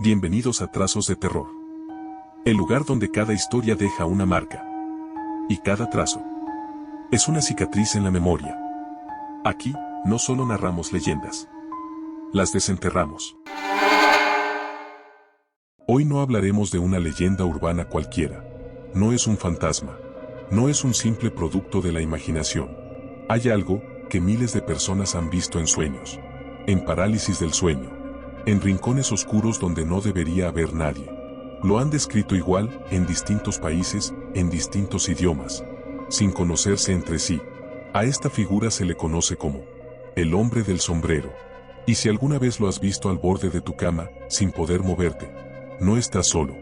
Bienvenidos a Trazos de Terror. El lugar donde cada historia deja una marca. Y cada trazo es una cicatriz en la memoria. Aquí, no solo narramos leyendas. Las desenterramos. Hoy no hablaremos de una leyenda urbana cualquiera. No es un fantasma. No es un simple producto de la imaginación. Hay algo que miles de personas han visto en sueños. En parálisis del sueño. En rincones oscuros donde no debería haber nadie. Lo han descrito igual, en distintos países, en distintos idiomas, sin conocerse entre sí. A esta figura se le conoce como el hombre del sombrero. Y si alguna vez lo has visto al borde de tu cama, sin poder moverte, no estás solo.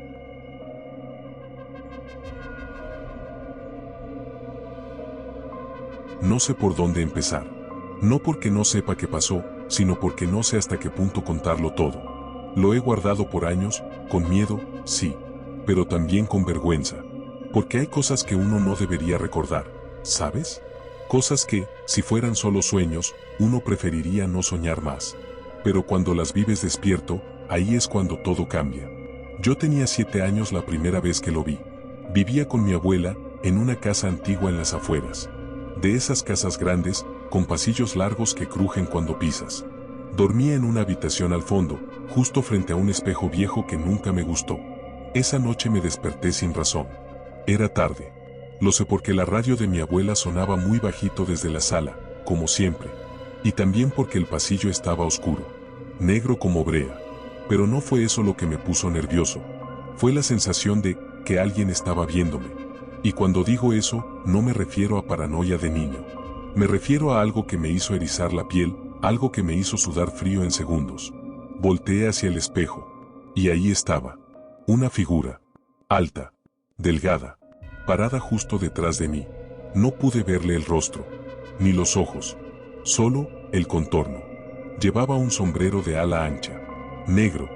No sé por dónde empezar. No porque no sepa qué pasó, sino porque no sé hasta qué punto contarlo todo. Lo he guardado por años, con miedo, sí, pero también con vergüenza. Porque hay cosas que uno no debería recordar, ¿sabes? Cosas que, si fueran solo sueños, uno preferiría no soñar más. Pero cuando las vives despierto, ahí es cuando todo cambia. Yo tenía 7 años la primera vez que lo vi. Vivía con mi abuela, en una casa antigua en las afueras. De esas casas grandes, con pasillos largos que crujen cuando pisas. Dormía en una habitación al fondo, justo frente a un espejo viejo que nunca me gustó. Esa noche me desperté sin razón. Era tarde. Lo sé porque la radio de mi abuela sonaba muy bajito desde la sala, como siempre. Y también porque el pasillo estaba oscuro, negro como brea. Pero no fue eso lo que me puso nervioso. Fue la sensación de que alguien estaba viéndome. Y cuando digo eso, no me refiero a paranoia de niño. Me refiero a algo que me hizo erizar la piel, algo que me hizo sudar frío en segundos. Volteé hacia el espejo. Y ahí estaba. Una figura. Alta. Delgada. Parada justo detrás de mí. No pude verle el rostro. Ni los ojos. Solo el contorno. Llevaba un sombrero de ala ancha. Negro.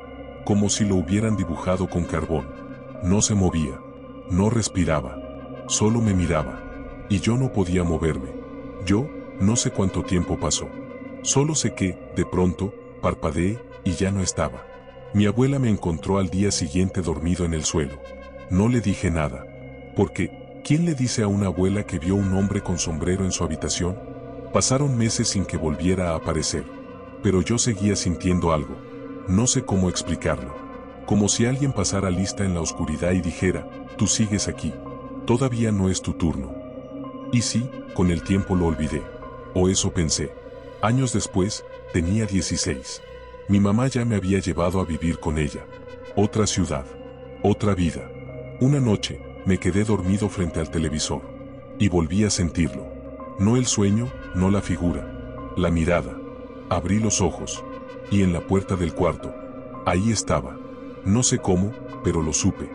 Como si lo hubieran dibujado con carbón. No se movía. No respiraba. Solo me miraba. Y yo no podía moverme. Yo, no sé cuánto tiempo pasó. Solo sé que, de pronto, parpadeé y ya no estaba. Mi abuela me encontró al día siguiente dormido en el suelo. No le dije nada. Porque, ¿quién le dice a una abuela que vio un hombre con sombrero en su habitación? Pasaron meses sin que volviera a aparecer. Pero yo seguía sintiendo algo. No sé cómo explicarlo. Como si alguien pasara lista en la oscuridad y dijera, tú sigues aquí. Todavía no es tu turno. Y sí, con el tiempo lo olvidé. O eso pensé. Años después, tenía 16. Mi mamá ya me había llevado a vivir con ella. Otra ciudad. Otra vida. Una noche, me quedé dormido frente al televisor. Y volví a sentirlo. No el sueño, no la figura. La mirada. Abrí los ojos. Y en la puerta del cuarto. Ahí estaba. No sé cómo, pero lo supe.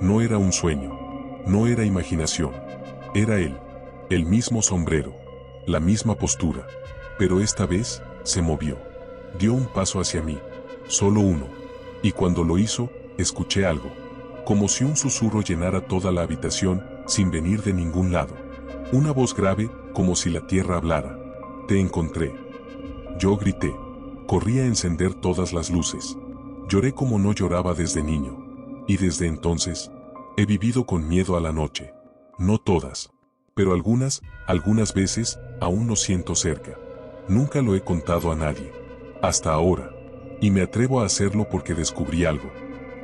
No era un sueño. No era imaginación. Era él. El mismo sombrero. La misma postura. Pero esta vez, se movió. Dio un paso hacia mí. Solo uno. Y cuando lo hizo, escuché algo. Como si un susurro llenara toda la habitación, sin venir de ningún lado. Una voz grave, como si la tierra hablara. Te encontré. Yo grité. Corrí a encender todas las luces. Lloré como no lloraba desde niño. Y desde entonces, he vivido con miedo a la noche. No todas. Pero algunas veces, aún lo siento cerca. Nunca lo he contado a nadie. Hasta ahora. Y me atrevo a hacerlo porque descubrí algo.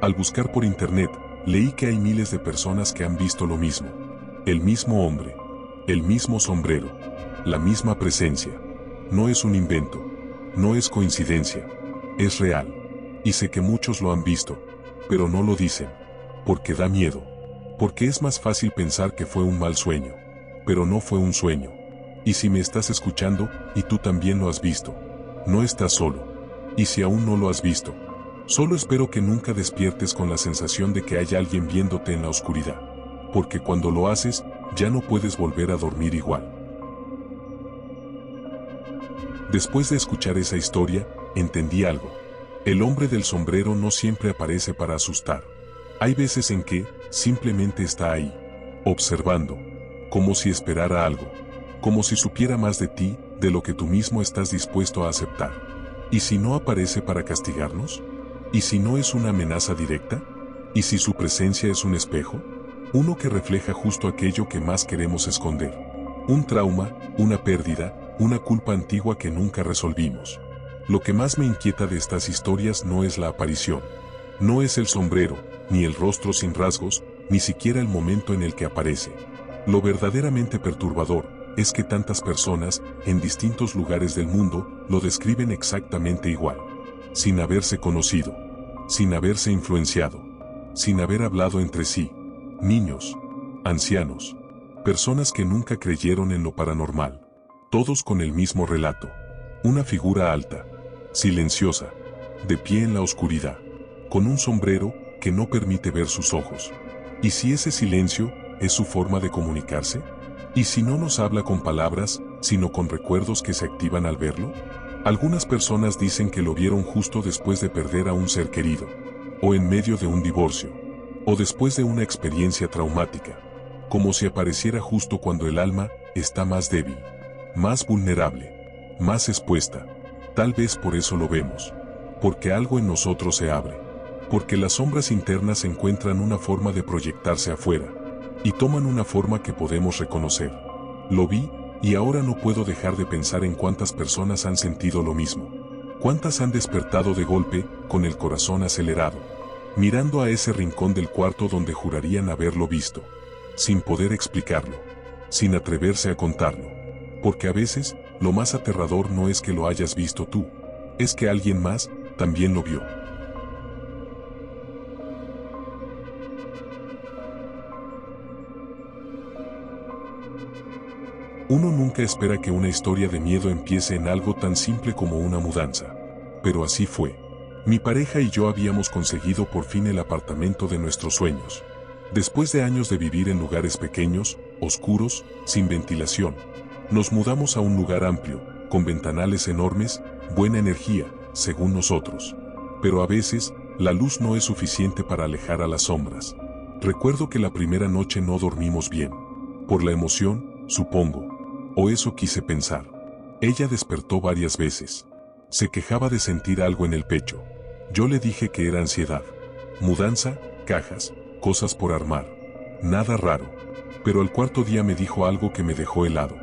Al buscar por internet, leí que hay miles de personas que han visto lo mismo. El mismo hombre. El mismo sombrero. La misma presencia. No es un invento. No es coincidencia. Es real. Y sé que muchos lo han visto. Pero no lo dicen. Porque da miedo. Porque es más fácil pensar que fue un mal sueño. Pero no fue un sueño. Y si me estás escuchando, y tú también lo has visto, no estás solo. Y si aún no lo has visto, solo espero que nunca despiertes con la sensación de que hay alguien viéndote en la oscuridad. Porque cuando lo haces, ya no puedes volver a dormir igual. Después de escuchar esa historia, entendí algo. El hombre del sombrero no siempre aparece para asustar. Hay veces en que, simplemente está ahí, observando. Como si esperara algo. Como si supiera más de ti, de lo que tú mismo estás dispuesto a aceptar. ¿Y si no aparece para castigarnos? ¿Y si no es una amenaza directa? ¿Y si su presencia es un espejo? Uno que refleja justo aquello que más queremos esconder. Un trauma, una pérdida, una culpa antigua que nunca resolvimos. Lo que más me inquieta de estas historias no es la aparición. No es el sombrero, ni el rostro sin rasgos, ni siquiera el momento en el que aparece. Lo verdaderamente perturbador es que tantas personas, en distintos lugares del mundo, lo describen exactamente igual. Sin haberse conocido, sin haberse influenciado, sin haber hablado entre sí. Niños, ancianos, personas que nunca creyeron en lo paranormal. Todos con el mismo relato. Una figura alta, silenciosa, de pie en la oscuridad, con un sombrero que no permite ver sus ojos. ¿Y si ese silencio es su forma de comunicarse? ¿Y si no nos habla con palabras, sino con recuerdos que se activan al verlo? Algunas personas dicen que lo vieron justo después de perder a un ser querido, o en medio de un divorcio, o después de una experiencia traumática, como si apareciera justo cuando el alma está más débil, más vulnerable, más expuesta. Tal vez por eso lo vemos, porque algo en nosotros se abre, porque las sombras internas encuentran una forma de proyectarse afuera, y toman una forma que podemos reconocer. Lo vi, y ahora no puedo dejar de pensar en cuántas personas han sentido lo mismo. Cuántas han despertado de golpe, con el corazón acelerado, mirando a ese rincón del cuarto donde jurarían haberlo visto, sin poder explicarlo, sin atreverse a contarlo. Porque a veces, lo más aterrador no es que lo hayas visto tú, es que alguien más también lo vio. Uno nunca espera que una historia de miedo empiece en algo tan simple como una mudanza. Pero así fue. Mi pareja y yo habíamos conseguido por fin el apartamento de nuestros sueños. Después de años de vivir en lugares pequeños, oscuros, sin ventilación, nos mudamos a un lugar amplio, con ventanales enormes, buena energía, según nosotros. Pero a veces, la luz no es suficiente para alejar a las sombras. Recuerdo que la primera noche no dormimos bien. Por la emoción, supongo. O eso quise pensar. Ella despertó varias veces. Se quejaba de sentir algo en el pecho. Yo le dije que era ansiedad. Mudanza, cajas, cosas por armar. Nada raro. Pero al cuarto día me dijo algo que me dejó helado.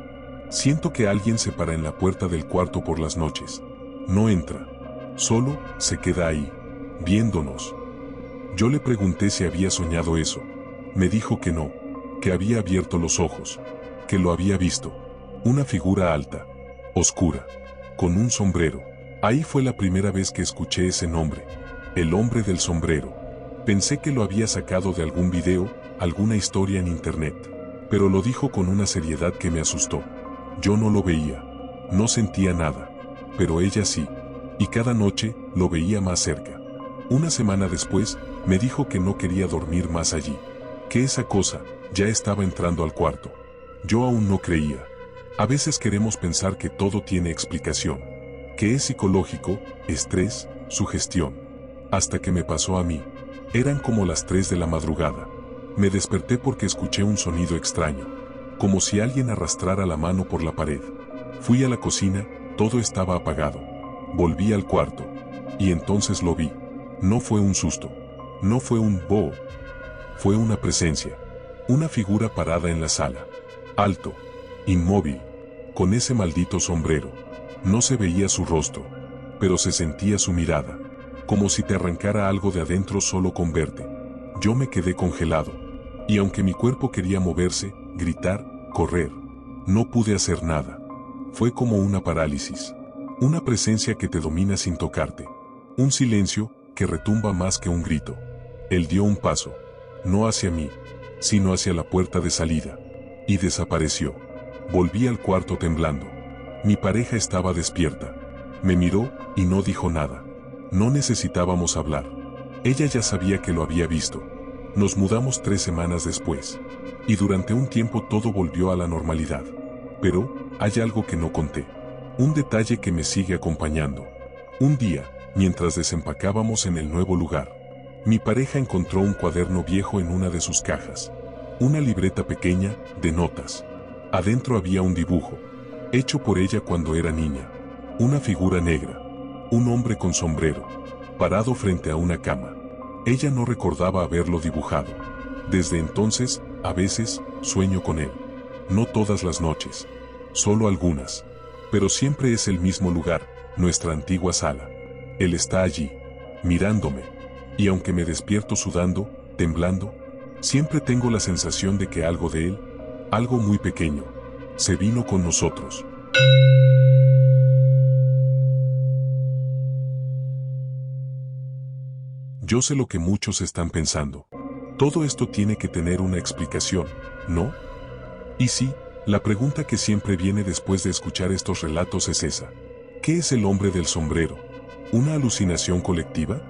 Siento que alguien se para en la puerta del cuarto por las noches. No entra. Solo se queda ahí, viéndonos. Yo le pregunté si había soñado eso. Me dijo que no, que había abierto los ojos, que lo había visto. Una figura alta, oscura, con un sombrero. Ahí fue la primera vez que escuché ese nombre, el hombre del sombrero. Pensé que lo había sacado de algún video, alguna historia en internet, pero lo dijo con una seriedad que me asustó. Yo no lo veía, no sentía nada, pero ella sí, y cada noche lo veía más cerca. Una semana después, me dijo que no quería dormir más allí, que esa cosa ya estaba entrando al cuarto. Yo aún no creía. A veces queremos pensar que todo tiene explicación, que es psicológico, estrés, sugestión. Hasta que me pasó a mí. Eran como las 3 de la madrugada. Me desperté porque escuché un sonido extraño, como si alguien arrastrara la mano por la pared. Fui a la cocina, todo estaba apagado. Volví al cuarto, y entonces lo vi. No fue un susto, no fue un "boh", fue una presencia, una figura parada en la sala. Alto, inmóvil, con ese maldito sombrero. No se veía su rostro, pero se sentía su mirada, como si te arrancara algo de adentro solo con verte. Yo me quedé congelado, y aunque mi cuerpo quería moverse, gritar, correr, no pude hacer nada. Fue como una parálisis, una presencia que te domina sin tocarte, un silencio que retumba más que un grito. Él dio un paso, no hacia mí, sino hacia la puerta de salida, y desapareció. Volví al cuarto temblando. Mi pareja estaba despierta. Me miró y no dijo nada. No necesitábamos hablar. Ella ya sabía que lo había visto. Nos mudamos 3 semanas después. Y durante un tiempo todo volvió a la normalidad. Pero, hay algo que no conté. Un detalle que me sigue acompañando. Un día, mientras desempacábamos en el nuevo lugar, mi pareja encontró un cuaderno viejo en una de sus cajas. Una libreta pequeña, de notas. Adentro había un dibujo, hecho por ella cuando era niña. Una figura negra. Un hombre con sombrero. parado frente a una cama. Ella no recordaba haberlo dibujado. Desde entonces, a veces, sueño con él. No todas las noches, solo algunas. Pero siempre es el mismo lugar, nuestra antigua sala. Él está allí, mirándome. Y aunque me despierto sudando, temblando, siempre tengo la sensación de que algo de él, algo muy pequeño, se vino con nosotros. Yo sé lo que muchos están pensando. Todo esto tiene que tener una explicación, ¿no? Y sí, la pregunta que siempre viene después de escuchar estos relatos es esa. ¿Qué es el hombre del sombrero? ¿Una alucinación colectiva?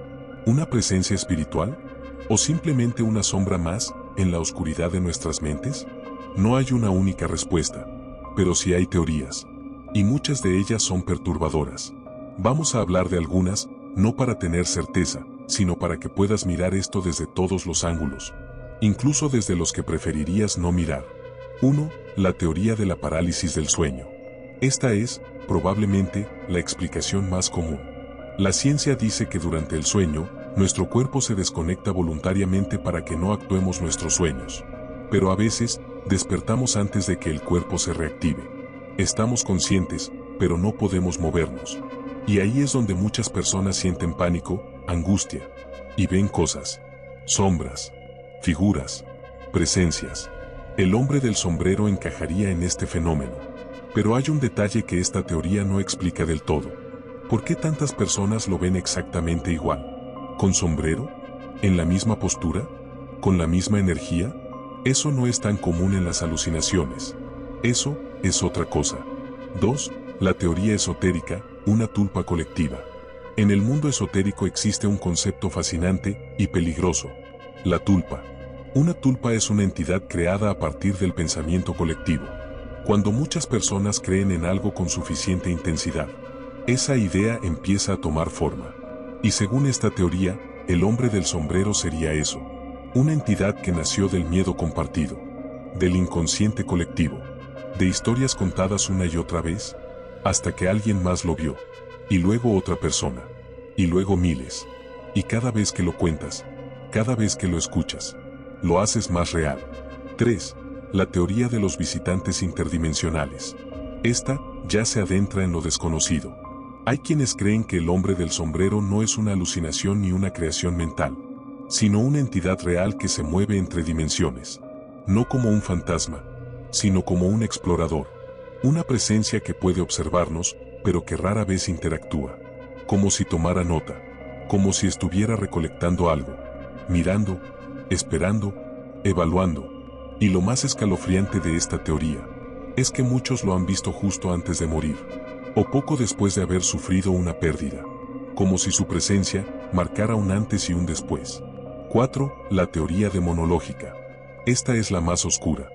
¿Una presencia espiritual? ¿O simplemente una sombra más en la oscuridad de nuestras mentes? No hay una única respuesta, pero sí hay teorías. Y muchas de ellas son perturbadoras. Vamos a hablar de algunas, no para tener certeza, sino para que puedas mirar esto desde todos los ángulos, incluso desde los que preferirías no mirar. 1. La teoría de la parálisis del sueño. Esta es, probablemente, la explicación más común. La ciencia dice que durante el sueño, nuestro cuerpo se desconecta voluntariamente para que no actuemos nuestros sueños. Pero a veces, despertamos antes de que el cuerpo se reactive. Estamos conscientes, pero no podemos movernos. Y ahí es donde muchas personas sienten pánico, angustia, y ven cosas, sombras, figuras, presencias. El hombre del sombrero encajaría en este fenómeno. Pero hay un detalle que esta teoría no explica del todo. ¿Por qué tantas personas lo ven exactamente igual? ¿Con sombrero? ¿En la misma postura? ¿Con la misma energía? Eso no es tan común en las alucinaciones. Eso es otra cosa. 2. La teoría esotérica, una tulpa colectiva. En el mundo esotérico existe un concepto fascinante y peligroso. La tulpa. Una tulpa es una entidad creada a partir del pensamiento colectivo. Cuando muchas personas creen en algo con suficiente intensidad, esa idea empieza a tomar forma. Y según esta teoría, el hombre del sombrero sería eso. Una entidad que nació del miedo compartido, del inconsciente colectivo, de historias contadas una y otra vez, hasta que alguien más lo vio, y luego otra persona, y luego miles. Y cada vez que lo cuentas, cada vez que lo escuchas, lo haces más real. 3. La teoría de los visitantes interdimensionales. Esta ya se adentra en lo desconocido. Hay quienes creen que el hombre del sombrero no es una alucinación ni una creación mental, sino una entidad real que se mueve entre dimensiones. No como un fantasma, sino como un explorador. Una presencia que puede observarnos, pero que rara vez interactúa. Como si tomara nota. Como si estuviera recolectando algo. Mirando, esperando, evaluando. Y lo más escalofriante de esta teoría es que muchos lo han visto justo antes de morir, o poco después de haber sufrido una pérdida, como si su presencia marcara un antes y un después. 4. La teoría demonológica. Esta es la más oscura.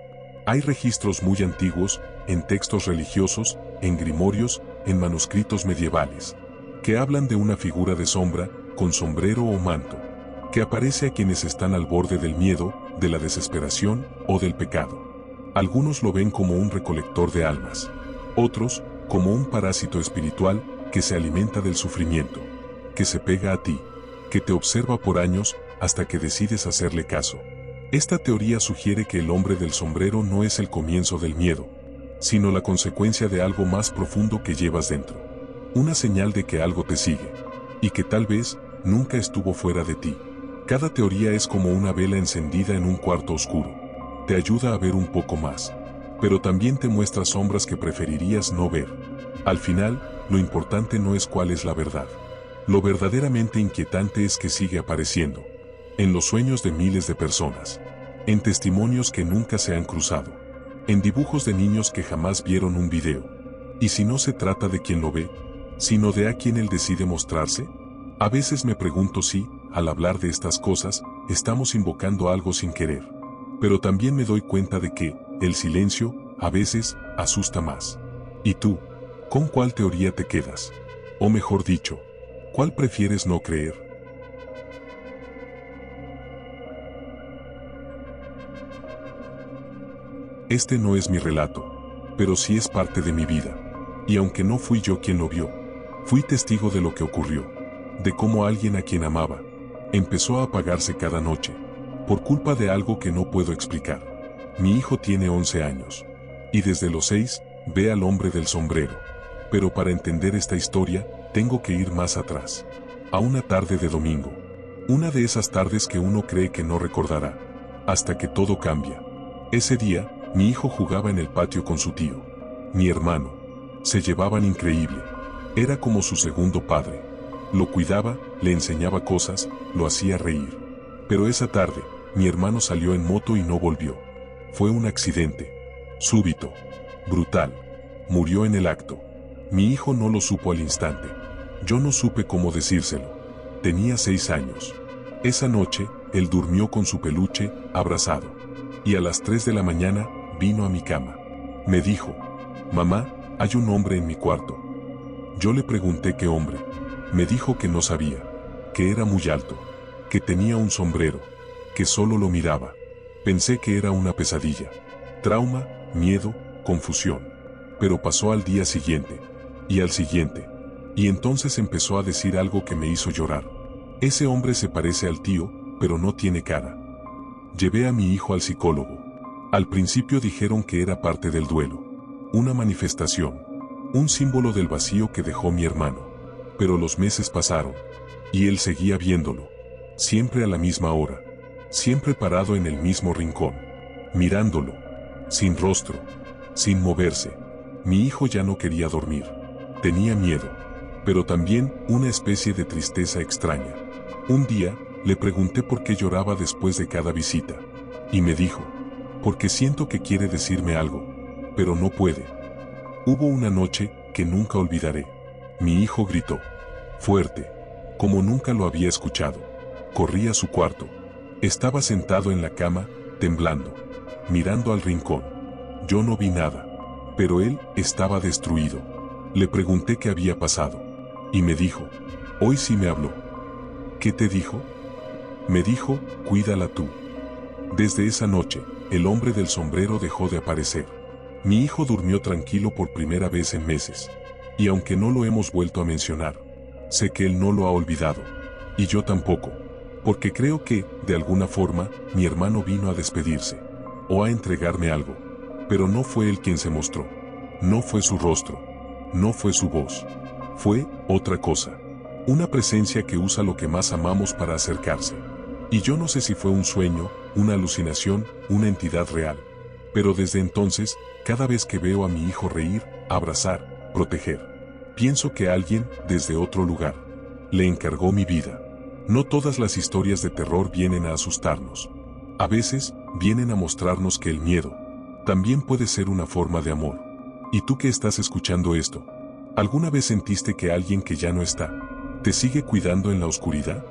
Hay registros muy antiguos, en textos religiosos, en grimorios, en manuscritos medievales, que hablan de una figura de sombra, con sombrero o manto, que aparece a quienes están al borde del miedo, de la desesperación o del pecado. Algunos lo ven como un recolector de almas, otros como un parásito espiritual que se alimenta del sufrimiento, que se pega a ti, que te observa por años hasta que decides hacerle caso. Esta teoría sugiere que el hombre del sombrero no es el comienzo del miedo, sino la consecuencia de algo más profundo que llevas dentro. Una señal de que algo te sigue, y que tal vez nunca estuvo fuera de ti. Cada teoría es como una vela encendida en un cuarto oscuro. Te ayuda a ver un poco más, pero también te muestra sombras que preferirías no ver. Al final, lo importante no es cuál es la verdad. Lo verdaderamente inquietante es que sigue apareciendo, en los sueños de miles de personas, en testimonios que nunca se han cruzado, en dibujos de niños que jamás vieron un video. Y si no se trata de quien lo ve, sino de a quien él decide mostrarse. A veces me pregunto si, al hablar de estas cosas, estamos invocando algo sin querer. Pero también me doy cuenta de que, el silencio, a veces, asusta más. ¿Y tú? ¿Con cuál teoría te quedas? O mejor dicho, ¿cuál prefieres no creer? Este no es mi relato, pero sí es parte de mi vida. Y aunque no fui yo quien lo vio, fui testigo de lo que ocurrió. de cómo alguien a quien amaba empezó a apagarse cada noche, por culpa de algo que no puedo explicar. Mi hijo tiene 11 años, y desde los 6 ve al hombre del sombrero. Pero para entender esta historia, tengo que ir más atrás. A una tarde de domingo. Una de esas tardes que uno cree que no recordará, hasta que todo cambia. Ese día, mi hijo jugaba en el patio con su tío, mi hermano. Se llevaban increíble. Era como su segundo padre. Lo cuidaba, le enseñaba cosas, lo hacía reír. Pero esa tarde, mi hermano salió en moto y no volvió. Fue un accidente. Súbito. Brutal. Murió en el acto. Mi hijo no lo supo al instante. Yo no supe cómo decírselo. Tenía 6 años. Esa noche, él durmió con su peluche, abrazado. Y a las 3 de la mañana, vino a mi cama. Me dijo, mamá, hay un hombre en mi cuarto. Yo le pregunté qué hombre. Me dijo que no sabía, que era muy alto, que tenía un sombrero, que solo lo miraba. Pensé que era una pesadilla. Trauma, miedo, confusión. Pero pasó al día siguiente, y al siguiente. Y entonces empezó a decir algo que me hizo llorar. Ese hombre se parece al tío, pero no tiene cara. Llevé a mi hijo al psicólogo. Al principio dijeron que era parte del duelo. Una manifestación. Un símbolo del vacío que dejó mi hermano. Pero los meses pasaron. Y él seguía viéndolo. Siempre a la misma hora. Siempre parado en el mismo rincón. Mirándolo. Sin rostro. Sin moverse. Mi hijo ya no quería dormir. Tenía miedo. Pero también una especie de tristeza extraña. Un día, le pregunté por qué lloraba después de cada visita. Y me dijo, porque siento que quiere decirme algo, pero no puede. Hubo una noche que nunca olvidaré. Mi hijo gritó. Fuerte. Como nunca lo había escuchado. Corrí a su cuarto. Estaba sentado en la cama, temblando. Mirando al rincón. Yo no vi nada. Pero él estaba destruido. Le pregunté qué había pasado. Y me dijo, hoy sí me habló. ¿Qué te dijo? Me dijo, cuídala tú. Desde esa noche, el hombre del sombrero dejó de aparecer. Mi hijo durmió tranquilo por primera vez en meses. Y aunque no lo hemos vuelto a mencionar, sé que él no lo ha olvidado. Y yo tampoco. Porque creo que, de alguna forma, mi hermano vino a despedirse. O a entregarme algo. Pero no fue él quien se mostró. No fue su rostro. No fue su voz. Fue otra cosa. Una presencia que usa lo que más amamos para acercarse. Y yo no sé si fue un sueño, una alucinación, una entidad real. Pero desde entonces, cada vez que veo a mi hijo reír, abrazar, proteger, pienso que alguien, desde otro lugar, le encargó mi vida. No todas las historias de terror vienen a asustarnos. A veces, vienen a mostrarnos que el miedo también puede ser una forma de amor. ¿Y tú que estás escuchando esto? ¿Alguna vez sentiste que alguien que ya no está, te sigue cuidando en la oscuridad?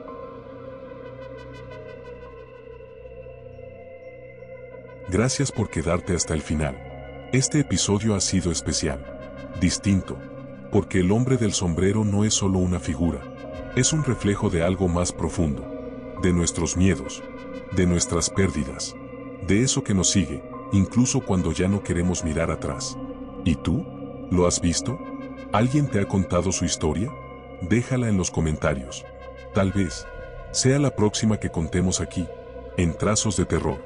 Gracias por quedarte hasta el final. Este episodio ha sido especial, distinto, porque el hombre del sombrero no es solo una figura, es un reflejo de algo más profundo, de nuestros miedos, de nuestras pérdidas, de eso que nos sigue, incluso cuando ya no queremos mirar atrás. ¿Y tú? ¿Lo has visto? ¿Alguien te ha contado su historia? Déjala en los comentarios. Tal vez sea la próxima que contemos aquí, en Trazos de Terror.